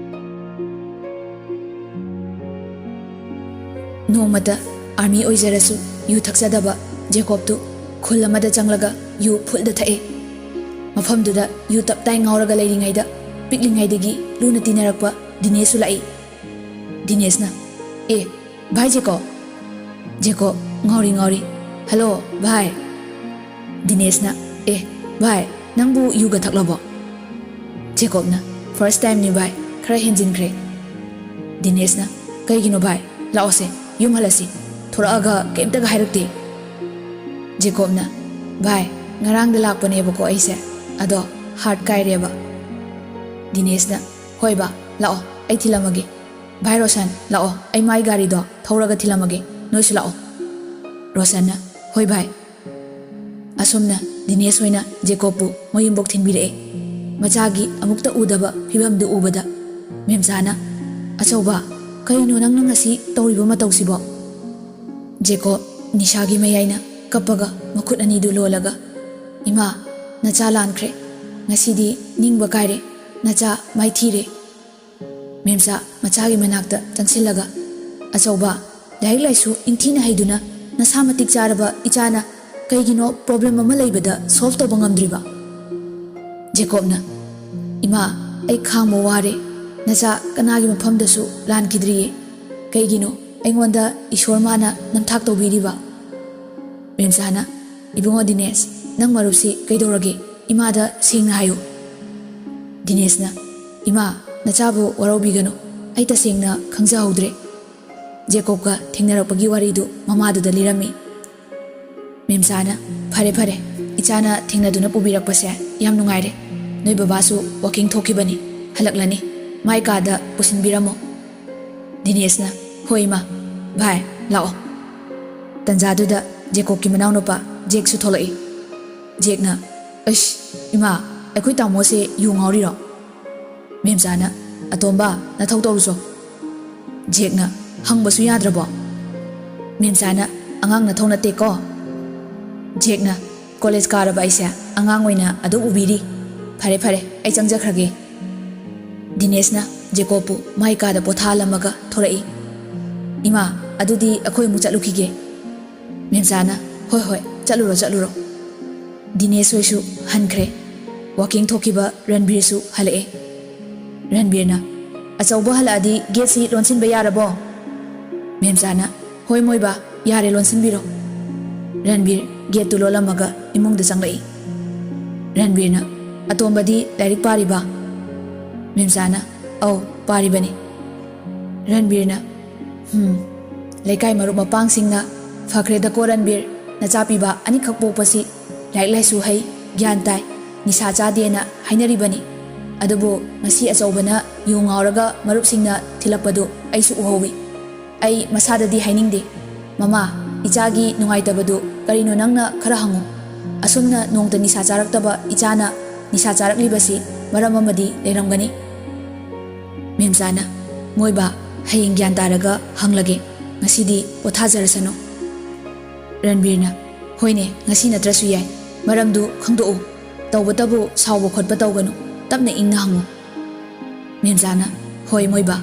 ꯅꯣꯡꯃꯇ ꯑꯥꯔꯃꯤ ꯑꯣꯏꯖꯔꯁꯨ ꯌꯨ ꯊꯛꯆꯗꯕ ꯖꯦꯀꯣꯕꯇꯨ ꯈꯨꯜ ꯑꯃꯗ ꯆꯪꯂꯒ ꯌꯨ ꯐꯨꯜꯗ ꯊꯛꯑꯦ꯫ ꯃꯐꯝꯗꯨꯗ ꯌꯨ ꯇꯞꯇꯥꯏ ꯉꯥꯎꯔꯒ ꯂꯩꯔꯤꯉꯩꯗ ꯄꯤꯛꯂꯤꯉꯩꯗꯒꯤ ꯂꯨꯅ ꯇꯤꯟꯅꯔꯛꯄ ꯗꯤꯅꯦꯁꯁꯨ ꯂꯥꯛꯏ꯫ ꯗꯤꯅꯦꯁꯅ ꯚꯥꯏ ꯖꯦꯀꯣꯕ꯫ ꯖꯦꯀꯣꯕ ꯉꯥꯎꯔꯤ ꯉꯥꯎꯔꯤ ꯍꯜꯂꯣ ꯚꯥꯏ꯫ ꯗꯤꯅꯦꯁꯅ ꯚꯥꯏ ꯅꯪꯕꯨ ꯌꯨꯒ ꯊꯛꯂꯕꯣ? ꯖꯦꯀꯣꯕꯅ ꯐꯥꯔꯁ ꯇꯥꯏꯝꯅꯤ ꯚꯥꯏ ꯈꯔ ꯍꯦꯟꯖꯤꯟꯈ꯭ꯔꯦ꯫ ꯗꯤꯅꯦꯁꯅ ꯀꯩꯒꯤꯅꯣ ꯚꯥꯏ ꯂꯥꯛꯑꯣꯁꯦ ꯌꯨꯝ ꯍꯜꯂꯁꯤ ꯊꯣꯔꯛꯑꯒ ꯀꯩꯝꯇꯒ ꯍꯥꯏꯔꯛꯇꯦ꯫ ꯖꯦꯀꯣꯕꯅ ꯚꯥꯏ ꯉꯔꯥꯡꯗ ꯂꯥꯛꯄꯅꯦꯕꯀꯣ ꯑꯩꯁꯦ ꯑꯗꯣ ꯍꯥꯔꯠ ꯀꯥꯏꯔꯦꯕ꯫ ꯗꯤꯅꯦꯁꯅ ꯍꯣꯏ ꯕꯥ ꯂꯥꯛꯑꯣ ꯑꯩ ꯊꯤꯜꯂꯝꯃꯒꯦ ꯚꯥꯏ ꯔꯣꯁꯟ ꯂꯥꯛꯑꯣ ꯑꯩ ꯃꯥꯏ ꯒꯥꯔꯤꯗꯣ ꯊꯧꯔꯒ ꯊꯤꯜꯂꯝꯃꯒꯦ ꯅꯣꯏꯁꯨ ꯂꯥꯛꯑꯣ꯫ ꯔꯣꯁꯟꯅ ꯍꯣꯏ ꯚꯥꯏ꯫ ꯑꯁꯨꯝꯅ ꯗꯤꯅꯦꯁ ꯍꯣꯏꯅ ꯖꯦꯀꯣꯕꯄꯨ ꯃꯌꯨꯝꯕꯣꯛ ꯊꯤꯟꯕꯤꯔꯛꯑꯦ꯫ ꯃꯆꯥꯒꯤ ꯑꯃꯨꯛꯇ ꯎꯗꯕ ꯐꯤꯕꯝꯗꯨ ꯎꯕꯗ ꯃꯦꯝꯆꯥꯅ ꯑꯆꯧꯕ ꯀꯔꯤꯅꯣ ꯅꯪꯅ ꯉꯁꯤ ꯇꯧꯔꯤꯕ ꯃꯇꯧꯁꯤꯕꯣ? ꯖꯦꯀꯣꯕ ꯅꯤꯁꯥꯒꯤ ꯃꯌꯥꯏꯅ ꯀꯞꯄꯒ ꯃꯈꯨꯠ ꯑꯅꯤꯗꯨ ꯂꯣꯜꯂꯒ ꯏꯃꯥ ꯅꯆꯥ ꯂꯥꯟꯈ꯭ꯔꯦ ꯉꯁꯤꯗꯤ ꯅꯤꯡꯕ ꯀꯥꯏꯔꯦ ꯅꯆꯥ ꯃꯥꯏꯊꯤꯔꯦ꯫ ꯃꯦꯝꯆꯥ ꯃꯆꯥꯒꯤ ꯃꯅꯥꯛꯇ ꯆꯪꯁꯤꯜꯂꯒ ꯑꯆꯧꯕ ꯂꯥꯏꯔꯤꯛ ꯂꯥꯏꯁꯨ ꯏꯟꯊꯤꯅ ꯍꯩꯗꯨꯅ ꯅꯁꯥ ꯃꯇꯤꯛ ꯆꯥꯔꯕ ꯏꯆꯥꯅ ꯀꯩꯒꯤꯅꯣ ꯄ꯭ꯔꯣꯕ꯭ꯂꯦꯝ ꯑꯃ ꯂꯩꯕꯗ ꯁꯣꯜꯚ ꯇꯧꯕ ꯉꯝꯗ꯭ꯔꯤꯕ? ꯖꯦꯀꯣꯕꯅ ꯏꯃꯥ ꯑꯩ ꯈꯥꯡꯕ ꯋꯥꯔꯦ ꯅꯆꯥ ꯀꯅꯥꯒꯤ ꯃꯐꯝꯗꯁꯨ ꯂꯥꯟꯈꯤꯗ꯭ꯔꯤꯌꯦ ꯀꯩꯒꯤꯅꯣ ꯑꯩꯉꯣꯟꯗ ꯏꯁꯣꯔ ꯃꯥꯅ ꯅꯝꯊꯥꯛ ꯇꯧꯕꯤꯔꯤꯕ? ꯃꯦꯝꯆꯥꯅ ꯏꯕꯨꯡꯉꯣ ꯗꯤꯅꯦꯁ ꯅꯪ ꯃꯔꯨꯞꯁꯤ ꯀꯩꯗꯧꯔꯒꯦ ꯏꯃꯥꯗ ꯁꯦꯡꯅ ꯍꯥꯏꯌꯨ꯫ ꯗꯤꯅꯦꯁꯅ ꯏꯃꯥ ꯅꯆꯥꯕꯨ ꯋꯥꯔꯧꯕꯤꯒꯅꯨ ꯑꯩ ꯇꯁꯦꯡꯅ ꯈꯪꯖꯍꯧꯗ꯭ꯔꯦ꯫ ꯖꯦꯀꯣꯕꯀ ꯊꯦꯡꯅꯔꯛꯄꯒꯤ ꯋꯥꯔꯤꯗꯨ ꯃꯃꯥꯗꯨꯗ ꯂꯤꯔꯝꯃꯤ꯫ ꯃꯦꯝꯆꯥꯅ ꯐꯔꯦ ꯐꯔꯦ ꯏꯆꯥꯅ ꯊꯦꯡꯅꯗꯨꯅ ꯄꯨꯕꯤꯔꯛꯄꯁꯦ ꯌꯥꯝ ꯅꯨꯡꯉꯥꯏꯔꯦ ꯅꯣꯏ ꯕꯕꯥꯁꯨ ꯋꯥꯀꯤꯡ ꯊꯣꯛꯈꯤꯕꯅꯤ ꯍꯜꯂꯛꯂꯅꯤ ꯃꯥꯏ ꯀꯥꯗ ꯄꯨꯁꯤꯟꯕꯤꯔꯝꯃꯣ꯫ ꯗꯤꯅꯦꯁꯅ ꯍꯣꯏ ꯏꯃꯥ ꯚꯥꯏ ꯂꯥꯛꯑꯣ꯫ ꯇꯟꯖꯥꯗꯨꯗ ꯖꯦꯀꯣꯕꯀꯤ ꯃꯅꯥꯎꯅꯨꯄꯥ ꯖꯦꯛꯁꯨ ꯊꯣꯛꯂꯛꯏ꯫ ꯖꯦꯛꯅ ꯑꯩꯁ ꯏꯃꯥ ꯑꯩꯈꯣꯏ ꯇꯥꯃꯣꯁꯦ ꯌꯨ ꯉꯥꯎꯔꯤꯔꯣ? ꯃꯦꯝꯆꯥꯅ ꯑꯇꯣꯝꯕ ꯅꯊꯧ ꯇꯧꯔꯨꯆꯣ꯫ ꯖꯦꯛꯅ ꯍꯪꯕꯁꯨ ꯌꯥꯗ꯭ꯔꯕꯣ? ꯃꯦꯝꯆꯥꯅ ꯑꯉꯥꯡ ꯅꯊꯧ ꯅꯠꯇꯦꯀꯣ꯫ ꯖꯦꯛꯅ ꯀꯣꯂꯦꯖ ꯀꯥꯔꯕ ꯑꯩꯁꯦ ꯑꯉꯥꯡ ꯑꯣꯏꯅ ꯑꯗꯨꯝ ꯎꯕꯤꯔꯤ ꯐꯔꯦ ꯐꯔꯦ ꯑꯩ ꯆꯪꯖꯈ꯭ꯔꯒꯦ꯫ ꯗꯤꯅꯦꯁꯅ ꯖꯦꯀꯣꯕꯄꯨ ꯃꯥꯏ ꯀꯥꯗ ꯄꯣꯊꯥꯍꯜꯂꯝꯃꯒ ꯊꯣꯔꯛꯏ꯫ ꯏꯃꯥ ꯑꯗꯨꯗꯤ ꯑꯩꯈꯣꯏ ꯑꯃꯨꯛ ꯆꯠꯂꯨꯈꯤꯒꯦ꯫ ꯃꯦꯝꯆꯥꯅ ꯍꯣꯏ ꯍꯣꯏ ꯆꯠꯂꯨꯔꯣ ꯆꯠꯂꯨꯔꯣ ꯗꯤꯅꯦꯁ ꯍꯣꯏꯁꯨ ꯍꯟꯈ꯭ꯔꯦ ꯋꯥꯀꯤꯡ ꯊꯣꯛꯈꯤꯕ ꯔꯟꯕꯤꯔꯁꯨ ꯍꯜꯂꯛꯑꯦ ꯔꯟꯕꯤꯔꯅ ꯑꯆꯧꯕ ꯍꯜꯂꯛꯑꯗꯤ ꯒꯦꯠꯁꯤ ꯂꯣꯟꯁꯤꯟꯕ ꯌꯥꯔꯕꯣ ꯃꯦꯝꯆꯥꯅ ꯍꯣꯏ ꯃꯣꯏꯕꯥ ꯌꯥꯔꯦ ꯂꯣꯟꯁꯤꯟꯕꯤꯔꯣ ꯔꯟꯕꯤꯔ ꯒꯦꯠꯇꯨ ꯂꯣꯜꯂꯝꯃꯒ ꯏꯃꯨꯡꯗ ꯆꯪꯂꯛꯏ ꯔꯟꯕꯤꯔꯅ ꯑꯇꯣꯝꯕꯗꯤ ꯂꯥꯏꯔꯤꯛ ꯄꯥꯔꯤꯕ ꯃꯦꯝꯆꯥꯅ ꯑꯧ ꯄꯥꯔꯤꯕꯅꯤ ꯔꯟꯕꯤꯔꯅ ꯂꯩꯀꯥꯏ ꯃꯔꯨꯞ ꯃꯄꯥꯡꯁꯤꯡꯅ ꯐꯈ꯭ꯔꯦꯗꯀꯣ ꯔꯟꯕꯤꯔ ꯅꯆꯥꯄꯤꯕ ꯑꯅꯤꯈꯛ ꯄꯣꯛꯄꯁꯤ ꯂꯥꯏꯔꯤꯛ ꯂꯥꯏꯁꯨ ꯍꯩ ꯒ꯭ꯌꯥꯟ ꯇꯥꯏ ꯅꯤꯁꯥ ꯆꯥꯗꯦꯅ ꯍꯥꯏꯅꯔꯤꯕꯅꯤ ꯑꯗꯨꯕꯨ ꯉꯁꯤ ꯑꯆꯧꯕꯅ ꯌꯨ ꯉꯥꯎꯔꯒ ꯃꯔꯨꯞꯁꯤꯡꯅ ꯊꯤꯜꯂꯛꯄꯗꯨ ꯑꯩꯁꯨ ꯎꯍꯧꯏ ꯑꯩ ꯃꯁꯥꯗꯗꯤ ꯍꯥꯏꯅꯤꯡꯗꯦ ꯃꯃꯥ ꯏꯆꯥꯒꯤ ꯅꯨꯡꯉꯥꯏꯇꯕꯗꯨ ꯀꯔꯤꯅꯣ ꯅꯪꯅ ꯈꯔ ꯍꯪꯉꯨ ꯑꯁꯨꯝꯅ ꯅꯣꯡꯇ ꯅꯤꯁꯥ ꯆꯥꯔꯛꯇꯕ ꯏꯆꯥꯅ ꯅꯤꯁꯥ ꯆꯥꯔꯛꯂꯤꯕꯁꯤ ꯃꯔꯝ ꯑꯃꯗꯤ ꯂꯩꯔꯝꯒꯅꯤ ꯃꯦꯝꯆꯥꯅ ꯃꯣꯏꯕꯥ ꯍꯌꯦꯡ ꯒ꯭ꯌꯥꯟ ꯇꯥꯔꯒ ꯍꯪꯂꯒꯦ ꯉꯁꯤꯗꯤ ꯄꯣꯊꯥꯖꯔꯁꯅꯨ ꯔꯟꯕꯤꯔꯅ ꯍꯣꯏꯅꯦ ꯉꯁꯤ ꯅꯠꯇ꯭ꯔꯁꯨ ꯌꯥꯏ ꯃꯔꯝꯗꯨ ꯈꯪꯗꯣꯛꯎ ꯇꯧꯕꯇꯕꯨ ꯁꯥꯎꯕ ꯈꯣꯠꯄ ꯇꯧꯒꯅꯨ ꯇꯞꯅ ꯏꯪꯅ ꯍꯪꯉꯨ ꯃꯦꯝꯆꯥꯅ ꯍꯣꯏ ꯃꯣꯏꯕꯥ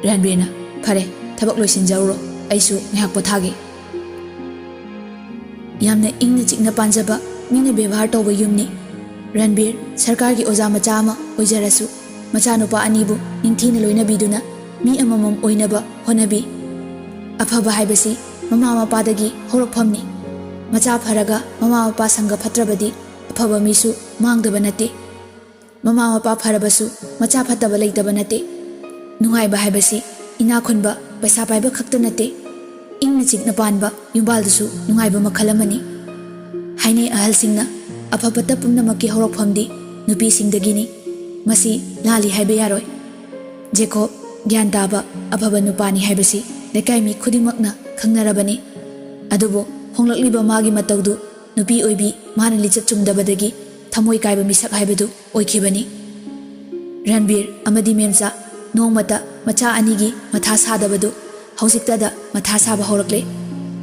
ꯔꯟꯕꯤꯔꯅ ꯐꯔꯦ ꯊꯕꯛ ꯂꯣꯏꯁꯤꯟꯖꯔꯨꯔꯣ ꯑꯩꯁꯨ ꯉꯥꯏꯍꯥꯛ ꯄꯣꯊꯥꯒꯦ ꯌꯥꯝꯅ ꯏꯪꯅ ꯆꯤꯛꯅ ꯄꯥꯟꯖꯕ ꯃꯤꯅ ꯕꯦꯕꯥꯔ ꯇꯧꯕ ꯌꯨꯝꯅꯤ ꯔꯟꯕꯤꯔ ꯁꯔꯀꯥꯔꯒꯤ ꯑꯣꯖꯥ ꯃꯆꯥ ꯑꯃ ꯑꯣꯏꯖꯔꯁꯨ ꯃꯆꯥꯅꯨꯄꯥ ꯑꯅꯤꯕꯨ ꯅꯤꯡꯊꯤꯅ ꯂꯣꯏꯅꯕꯤꯗꯨꯅ ꯃꯤ ꯑꯃꯃꯝ ꯑꯣꯏꯅꯕ ꯍꯣꯠꯅꯕꯤ ꯑꯐꯕ ꯍꯥꯏꯕꯁꯤ ꯃꯃꯥ ꯃꯄꯥꯗꯒꯤ ꯍꯧꯔꯛꯐꯝꯅꯤ ꯃꯆꯥ ꯐꯔꯒ ꯃꯃꯥ ꯃꯄꯥ ꯁꯪꯒ ꯐꯠꯇ꯭ꯔꯕꯗꯤ ꯑꯐꯕ ꯃꯤꯁꯨ ꯃꯥꯡꯗꯕ ꯅꯠꯇꯦ ꯃꯃꯥ ꯃꯄꯥ ꯐꯔꯕꯁꯨ ꯃꯆꯥ ꯐꯠꯇꯕ ꯂꯩꯇꯕ ꯅꯠꯇꯦ ꯅꯨꯡꯉꯥꯏꯕ ꯍꯥꯏꯕꯁꯤ ꯏꯅꯥꯈꯨꯟꯕ ꯄꯩꯁꯥ ꯄꯥꯏꯕ ꯈꯛꯇ ꯅꯠꯇꯦ ꯏꯪꯅ ꯆꯤꯛꯅ ꯄꯥꯟꯕ ꯌꯨꯝꯕꯥꯜꯗꯨꯁꯨ ꯅꯨꯡꯉꯥꯏꯕ ꯃꯈꯜ ꯑꯃꯅꯤ ꯍꯥꯏꯅꯩ ꯑꯍꯜꯁꯤꯡꯅ ꯑꯐ ꯐꯠꯇ ꯄꯨꯝꯅꯃꯛꯀꯤ ꯍꯧꯔꯛꯐꯝꯗꯤ ꯅꯨꯄꯤꯁꯤꯡꯗꯒꯤꯅꯤ ꯃꯁꯤ ꯂꯥꯜꯂꯤ ꯍꯥꯏꯕ ꯌꯥꯔꯣꯏ ꯖꯦꯀꯣꯕ ꯒ꯭ꯌꯥꯟ ꯇꯥꯕ ꯑꯐꯕ ꯅꯨꯄꯥꯅꯤ ꯍꯥꯏꯕꯁꯤ ꯂꯩꯀꯥꯏ ꯃꯤ ꯈꯨꯗꯤꯡꯃꯛꯅ ꯈꯪꯅꯔꯕꯅꯤ ꯑꯗꯨꯕꯨ ꯍꯣꯡꯂꯛꯂꯤꯕ ꯃꯥꯒꯤ ꯃꯇꯧꯗꯨ ꯅꯨꯄꯤ ꯑꯣꯏꯕꯤ ꯃꯥꯅ ꯂꯤꯆꯠ ꯆꯨꯝꯗꯕꯗꯒꯤ ꯊꯃꯣꯏ ꯀꯥꯏꯕ ꯃꯤꯁꯛ ꯍꯥꯏꯕꯗꯨ ꯑꯣꯏꯈꯤꯕꯅꯤ ꯔꯟꯕꯤꯔ ꯑꯃꯗꯤ ꯃꯦꯝꯆꯥ ꯅꯣꯡꯃꯇ ꯃꯆꯥ ꯑꯅꯤꯒꯤ ꯃꯊꯥ ꯁꯥꯗꯕꯗꯨ ꯍꯧꯖꯤꯛꯇꯗ ꯃꯊꯥ ꯁꯥꯕ ꯍꯧꯔꯛꯂꯦ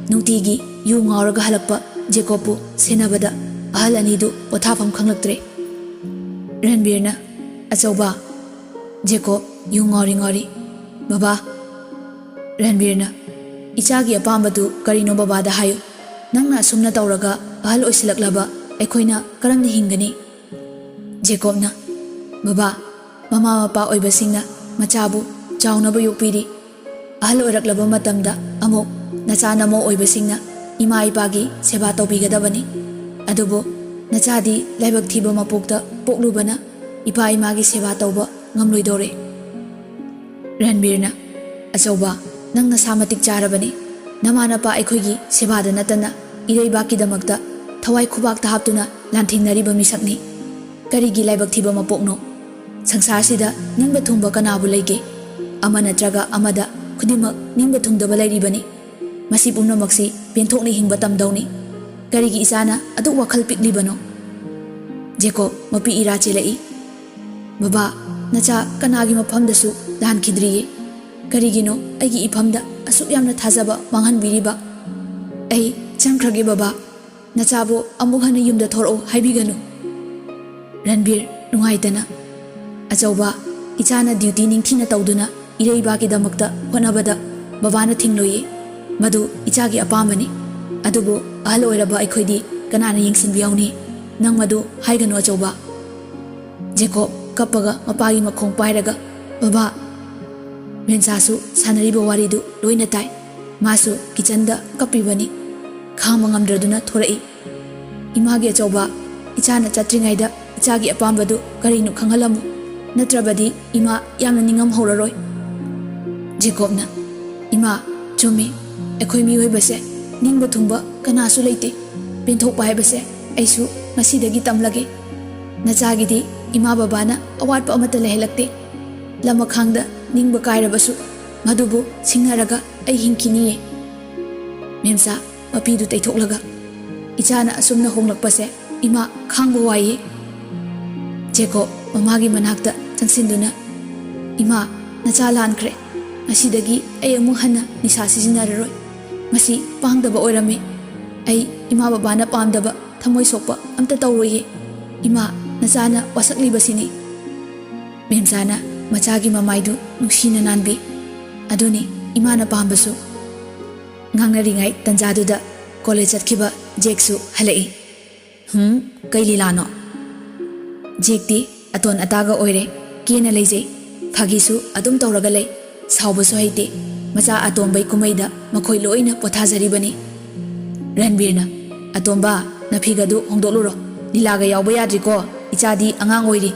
ꯅꯨꯡꯇꯤꯒꯤ ꯌꯨ ꯉꯥꯎꯔꯒ ꯍꯜꯂꯛꯄ ꯖꯦꯀꯣꯕꯄꯨ ꯁꯦꯟꯅꯕꯗ ꯑꯍꯜ ꯑꯅꯤꯗꯨ ꯄꯣꯊꯥꯐꯝ ꯈꯪꯂꯛꯇ꯭ꯔꯦ ꯔꯟꯕꯤꯔꯅ ꯑꯆꯧꯕ ꯖꯦꯀꯣꯕ ꯌꯨ ꯉꯥꯎꯔꯤ ꯕꯕꯥ ꯔꯟꯕꯤꯔꯅ ꯏꯆꯥꯒꯤ ꯑꯄꯥꯝꯕꯗꯨ ꯀꯔꯤꯅꯣ ꯕꯕꯥꯗ ꯍꯥꯏꯌꯨ ꯅꯪꯅ ꯑꯁꯨꯝꯅ ꯇꯧꯔꯒ ꯑꯍꯜ ꯑꯣꯏꯁꯤꯜꯂꯛꯂꯕ ꯑꯩꯈꯣꯏꯅ ꯀꯔꯝꯅ ꯍꯤꯡꯒꯅꯤ ꯖꯦꯀꯣꯕꯅ ꯕꯕꯥ ꯃꯃꯥ ꯃꯄꯥ ꯑꯣꯏꯕꯁꯤꯡꯅ ꯃꯆꯥꯕꯨ ꯆꯥꯎꯅꯕ ꯌꯣꯛꯄꯤꯔꯤ ꯑꯍꯜ ꯑꯣꯏꯔꯛꯂꯕ ꯃꯇꯝꯗ ꯑꯃꯨꯛ ꯅꯆꯥ ꯅꯃꯧ ꯑꯣꯏꯕꯁꯤꯡꯅ ꯏꯃꯥ ꯏꯄꯥꯒꯤ ꯁꯦꯕꯥ ꯇꯧꯕꯤꯒꯗꯕꯅꯤ ꯑꯗꯨꯕꯨ ꯅꯆꯥꯗꯤ ꯂꯥꯏꯕꯛ ꯊꯤꯕ ꯃꯄꯣꯛꯇ ꯄꯣꯛꯂꯨꯕꯅ ꯏꯄꯥ ꯏꯃꯥꯒꯤ ꯁꯦꯕꯥ ꯇꯧꯕ ꯉꯝꯂꯣꯏꯗꯧꯔꯦ ꯔꯟꯕꯤꯔꯅ ꯑꯆꯧꯕ ꯅꯪ ꯅꯁꯥ ꯃꯇꯤꯛ ꯆꯥꯔꯕꯅꯤ ꯅꯃꯥ ꯅꯄꯥ ꯑꯩꯈꯣꯏꯒꯤ ꯁꯦꯕꯥꯗ ꯅꯠꯇꯅ ꯏꯔꯩꯕꯥꯛꯀꯤꯗꯃꯛꯇ ꯊꯋꯥꯏ ꯈꯨꯕꯥꯛꯇ ꯍꯥꯞꯇꯨꯅ ꯂꯥꯟꯊꯦꯡꯅꯔꯤꯕ ꯃꯤꯁꯛꯅꯤ ꯀꯔꯤꯒꯤ ꯂꯥꯏꯕꯛ ꯊꯤꯕ ꯃꯄꯣꯛꯅꯣ ꯁꯪꯁꯥꯔꯁꯤꯗ ꯅꯤꯡꯕ ꯊꯨꯡꯕ ꯀꯅꯥꯕꯨ ꯂꯩꯒꯦ ꯑꯃ ꯅꯠꯇ꯭ꯔꯒ ꯑꯃꯗ ꯈꯨꯗꯤꯡꯃꯛ ꯅꯤꯡꯕ ꯊꯨꯡꯗꯕ ꯂꯩꯔꯤꯕꯅꯤ ꯃꯁꯤ ꯄꯨꯝꯅꯃꯛꯁꯤ ꯄꯦꯟꯊꯣꯛꯅ ꯍꯤꯡꯕ ꯇꯝꯗꯧꯅꯤ ꯀꯔꯤꯒꯤ ꯏꯆꯥꯅ ꯑꯗꯨꯛ ꯋꯥꯈꯜ ꯄꯤꯛꯂꯤꯕꯅꯣ ꯖꯦꯀꯣꯕ ꯃꯄꯤ ꯏꯔꯥ ꯆꯦꯜꯂꯛꯏ ꯕꯕꯥ ꯅꯆꯥ ꯀꯅꯥꯒꯤ ꯃꯐꯝꯗꯁꯨ ꯂꯥꯟꯈꯤꯗ꯭ꯔꯤꯌꯦ ꯀꯔꯤꯒꯤꯅꯣ ꯑꯩꯒꯤ ꯏꯐꯝꯗ ꯑꯁꯨꯛ ꯌꯥꯝꯅ ꯊꯥꯖꯕ ꯃꯥꯡꯍꯟꯕꯤꯔꯤꯕ ꯑꯩ ꯆꯪꯈ꯭ꯔꯒꯦ ꯕꯕꯥ ꯅꯆꯥꯕꯨ ꯑꯃꯨꯛ ꯍꯟꯅ ꯌꯨꯝꯗ ꯊꯣꯔꯛꯎ ꯍꯥꯏꯕꯤꯒꯅꯨ ꯔꯟꯕꯤꯔ ꯅꯨꯡꯉꯥꯏꯇꯅ ꯑꯆꯧꯕ ꯏꯆꯥꯅ ꯗ꯭ꯌꯨꯇꯤ ꯅꯤꯡꯊꯤꯅ ꯇꯧꯗꯨꯅ ꯏꯔꯩꯕꯥꯛꯀꯤꯗꯃꯛꯇ ꯍꯣꯠꯅꯕꯗ ꯕꯕꯥꯅ ꯊꯤꯡꯂꯣꯏꯌꯦ ꯃꯗꯨ ꯏꯆꯥꯒꯤ ꯑꯄꯥꯝꯕꯅꯤ ꯑꯗꯨꯕꯨ ꯑꯍꯜ ꯑꯣꯏꯔꯕ ꯑꯩꯈꯣꯏꯗꯤ ꯀꯅꯥꯅ ꯌꯦꯡꯁꯤꯟꯕꯤꯍꯧꯅꯤ ꯅꯪ ꯃꯗꯨ ꯍꯥꯏꯒꯅꯨ ꯑꯆꯧꯕ ꯖꯦꯀꯣꯕ ꯀꯞꯄꯒ ꯃꯄꯥꯒꯤ ꯃꯈꯣꯡ ꯄꯥꯏꯔꯒ ꯕꯕꯥ ꯃꯦꯝꯆꯥꯁꯨ ꯁꯥꯟꯅꯔꯤꯕ ꯋꯥꯔꯤꯗꯨ ꯂꯣꯏꯅ ꯇꯥꯏ ꯃꯥꯁꯨ ꯀꯤꯆꯟꯗ ꯀꯞꯄꯤꯕꯅꯤ ꯈꯥꯡꯕ ꯉꯝꯗ꯭ꯔꯗꯨꯅ ꯊꯣꯔꯛꯏ ꯏꯃꯥꯒꯤ ꯑꯆꯧꯕ ꯏꯆꯥꯅ ꯆꯠꯇ꯭ꯔꯤꯉꯩꯗ ꯏꯆꯥꯒꯤ ꯑꯄꯥꯝꯕꯗꯨ ꯀꯔꯤꯅꯣ ꯈꯪꯍꯜꯂꯝꯃꯨ ꯅꯠꯇ꯭ꯔꯕꯗꯤ ꯏꯃꯥ ꯌꯥꯝꯅ ꯅꯤꯡꯉꯝꯍꯧꯔꯔꯣꯏ ꯖꯦꯀꯣꯕꯅ ꯏꯃꯥ ꯆꯨꯝꯃꯤ ꯑꯩꯈꯣꯏ ꯃꯤꯑꯣꯏꯕꯁꯦ ꯅꯤꯡꯕ ꯊꯨꯡꯕ ꯀꯅꯥꯁꯨ ꯂꯩꯇꯦ ꯄꯦꯟꯊꯣꯛꯄ ꯍꯥꯏꯕꯁꯦ ꯑꯩꯁꯨ ꯉꯁꯤꯗꯒꯤ ꯇꯝꯂꯒꯦ ꯅꯆꯥꯒꯤꯗꯤ ꯏꯃꯥ ꯕꯕꯥꯅ ꯑꯋꯥꯠꯄ ꯑꯃꯠꯇ ꯂꯩꯍꯜꯂꯛꯇꯦ ꯂꯃꯈꯥꯡꯗ ꯅꯤꯡꯕ ꯀꯥꯏꯔꯕꯁꯨ ꯃꯗꯨꯕꯨ ꯁꯤꯡꯅꯔꯒ ꯑꯩ ꯍꯤꯡꯈꯤꯅꯤꯌꯦ ꯃꯦꯝꯆꯥ ꯃꯄꯤꯗꯨ ꯇꯩꯊꯣꯛꯂꯒ ꯏꯆꯥꯅ ꯑꯁꯨꯝꯅ ꯍꯣꯡꯂꯛꯄꯁꯦ ꯏꯃꯥ ꯈꯥꯡꯕ ꯋꯥꯏꯌꯦ ꯖꯦꯀꯣꯕ ꯃꯃꯥꯒꯤ ꯃꯅꯥꯛꯇ ꯆꯪꯁꯤꯟꯗꯨꯅ ꯏꯃꯥ ꯅꯆꯥ ꯂꯥꯟꯈ꯭ꯔꯦ ꯉꯁꯤꯗꯒꯤ ꯑꯩ ꯑꯃꯨꯛ ꯍꯟꯅ ꯅꯤꯁꯥ ꯁꯤꯖꯤꯟꯅꯔꯔꯣꯏ ꯃꯁꯤ ꯄꯥꯡꯗꯕ ꯑꯣꯏꯔꯝꯃꯤ ꯑꯩ ꯏꯃꯥ ꯕꯕꯥꯅ ꯄꯥꯝꯗꯕ ꯊꯃꯣꯏ ꯁꯣꯛꯄ ꯑꯝꯇ ꯇꯧꯔꯣꯏꯌꯦ ꯏꯃꯥ ꯅꯆꯥꯅ ꯋꯥꯁꯛꯂꯤꯕꯁꯤꯅꯤ ꯃꯦꯝꯆꯥꯅ ꯃꯆꯥꯒꯤ ꯃꯃꯥꯏꯗꯨ ꯅꯨꯡꯁꯤꯅ ꯅꯥꯟꯕꯤ ꯑꯗꯨꯅꯤ ꯏꯃꯥꯅ ꯄꯥꯝꯕꯁꯨ ꯉꯥꯡꯅꯔꯤꯉꯩ ꯇꯟꯖꯥꯗꯨꯗ ꯀꯣꯂꯦꯖ ꯆꯠꯈꯤꯕ ꯖꯦꯛꯁꯨ ꯍꯜꯂꯛꯏ꯫ ꯀꯩ ꯂꯤꯂꯥꯅꯣ? ꯖꯦꯛꯇꯤ ꯑꯇꯣꯟ ꯑꯇꯥꯒ ꯑꯣꯏꯔꯦ, ꯀꯦꯅ ꯂꯩꯖꯩ, ꯐꯥꯒꯤꯁꯨ ꯑꯗꯨꯝ ꯇꯧꯔꯒ ꯂꯩ, ꯁꯥꯎꯕꯁꯨ ꯍꯩꯇꯦ, ꯃꯆꯥ ꯑꯇꯣꯝꯕꯩ ꯀꯨꯝꯍꯩꯗ ꯃꯈꯣꯏ ꯂꯣꯏꯅ ꯄꯣꯊꯥꯖꯔꯤꯕꯅꯤ꯫ ꯔꯟꯕꯤꯔꯅ ꯑꯇꯣꯝꯕ ꯅꯐꯤꯒꯗꯨ ꯍꯣꯡꯗꯣꯛꯂꯨꯔꯣ, ꯂꯤꯂꯥꯒ ꯌꯥꯎꯕ ꯌꯥꯗ꯭ꯔꯤꯀꯣ, ꯏꯆꯥꯗꯤ ꯑꯉꯥꯡ ꯑꯣꯏꯔꯤ꯫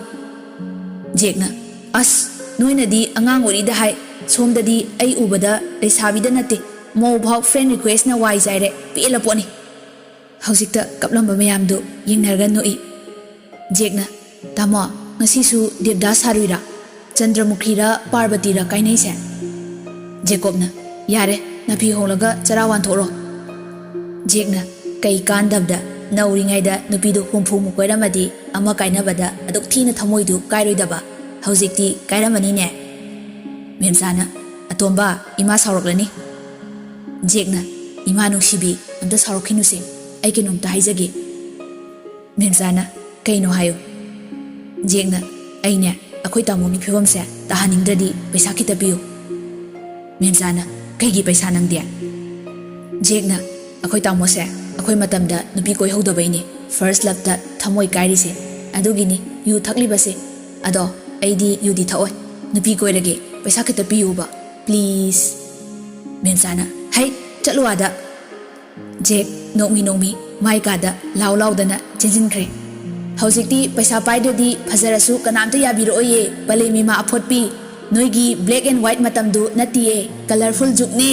ꯖꯦꯛꯅ ꯑꯁ ꯅꯣꯏꯅꯗꯤ ꯑꯉꯥꯡ ꯑꯣꯏꯔꯤꯗ ꯍꯥꯏ, ꯁꯣꯝꯗꯗꯤ ꯑꯩ ꯎꯕꯗ ꯂꯩꯁꯥꯕꯤꯗ ꯅꯠꯇꯦ ꯃꯧꯐꯥꯎ ꯐ꯭ꯔꯦꯟ ꯔꯤꯀ꯭ꯋꯦꯁꯅ ꯋꯥꯏ ꯆꯥꯏꯔꯦ, ꯄꯦꯜꯂ ꯄꯣꯠꯅꯤ꯫ ꯍꯧꯖꯤꯛꯇ ꯀꯞꯂꯝꯕ ꯃꯌꯥꯝꯗꯨ ꯌꯦꯡꯅꯔꯒ ꯅꯣꯛꯏ꯫ ꯖꯦꯛꯅ ꯇꯥꯃꯣ ꯉꯁꯤꯁꯨ ꯗꯦꯕꯗꯥꯁ ꯁꯥꯔꯨꯏꯔꯥ? ꯆꯟꯗ꯭ꯔꯃꯨꯈꯤꯔ ꯄꯥꯔꯕꯇꯤꯔ ꯀꯥꯏꯅꯩꯁꯦ? ꯖꯦꯀꯣꯕꯅ ꯌꯥꯔꯦ ꯅꯐꯤ ꯍꯣꯡꯂꯒ ꯆꯔꯥ ꯋꯥꯟꯊꯣꯛꯔꯣ꯫ ꯖꯦꯛꯅ ꯀꯩ ꯀꯥꯟꯗꯕꯗ ꯅꯧꯔꯤꯉꯩꯗ ꯅꯨꯄꯤꯗꯨ ꯍꯨꯝꯐꯨꯃꯨꯛ ꯀꯣꯏꯔꯝꯃꯗꯤ ꯑꯃ ꯀꯥꯏꯅꯕꯗ ꯑꯗꯨꯛ ꯊꯤꯅ ꯊꯃꯣꯏꯗꯨ ꯀꯥꯏꯔꯣꯏꯗꯕ, ꯍꯧꯖꯤꯛꯇꯤ ꯀꯥꯏꯔꯝꯃꯅꯤꯅꯦ꯫ ꯃꯦꯝꯆꯥꯅ ꯑꯇꯣꯝꯕ ꯏꯃꯥ ꯁꯥꯎꯔꯛꯂꯅꯤ꯫ ꯖꯦꯛꯅ ꯏꯃꯥ ꯅꯨꯡꯁꯤꯕꯤ ꯑꯝꯇ ꯁꯥꯎꯔꯛꯈꯤꯅꯨꯁꯦ, ꯑꯩ ꯀꯩꯅꯣꯝꯇ ꯍꯥꯏꯖꯒꯦ꯫ ꯃꯦꯝꯆꯥꯅ ꯀꯩꯅꯣ ꯍꯥꯏꯌꯨ꯫ ꯖꯦꯛꯅ ꯑꯩꯅꯦ ꯑꯩꯈꯣꯏ ꯇꯥꯃꯣꯒꯤ ꯐꯤꯕꯝꯁꯦ ꯇꯥꯍꯟꯅꯤꯡꯗ꯭ꯔꯗꯤ ꯄꯩꯁꯥ ꯈꯤꯇ ꯄꯤꯌꯨ꯫ ꯃꯦꯝꯆꯥꯅ ꯀꯩꯒꯤ ꯄꯩꯁꯥ ꯅꯪꯗꯦ? ꯖꯦꯛꯅ ꯑꯩꯈꯣꯏ ꯇꯥꯃꯣꯁꯦ ꯑꯩꯈꯣꯏ ꯃꯇꯝꯗ ꯅꯨꯄꯤ ꯀꯣꯏꯍꯧꯗꯕꯩꯅꯤ ꯐꯥꯔꯁ ꯂꯞꯇ ꯊꯃꯣꯏ ꯀꯥꯏꯔꯤꯁꯦ, ꯑꯗꯨꯒꯤꯅꯤ ꯌꯨ ꯊꯛꯂꯤꯕꯁꯦ, ꯑꯗꯣ ꯑꯩꯗꯤ ꯌꯨꯗꯤ ꯊꯛꯑꯣꯏ, ꯅꯨꯄꯤ ꯀꯣꯏꯔꯒꯦ, ꯄꯩꯁꯥ ꯈꯤꯇ ꯄꯤꯌꯨꯕ ꯄ꯭ꯂꯤꯖ꯫ ꯃꯦꯝꯆꯥꯅ ꯍꯩ ꯆꯠꯂꯨ ꯑꯥꯗ꯫ ꯖꯦꯛ ꯅꯣꯛꯃꯤ ꯃꯥꯏ ꯀꯥꯗ ꯂꯥꯎ ꯂꯥꯎꯗꯅ ꯆꯦꯟꯁꯤꯟꯈ꯭ꯔꯦ꯫ ꯍꯧꯖꯤꯛꯇꯤ ꯄꯩꯁꯥ ꯄꯥꯏꯗ꯭ꯔꯗꯤ ꯐꯖꯔꯁꯨ ꯀꯅꯥꯝꯇ ꯌꯥꯕꯤꯔꯛꯑꯣꯏꯌꯦ ꯄꯂꯦꯃꯤꯃꯥ ꯑꯐꯣꯠꯄꯤ, ꯅꯣꯏꯒꯤ ꯕ꯭ꯂꯦꯛ ꯑꯦꯟ ꯋꯥꯏꯠ ꯃꯇꯝꯗꯨ ꯅꯠꯇꯤꯌꯦ, ꯀꯂꯔꯐꯨꯜ ꯖꯨꯛꯅꯦ꯫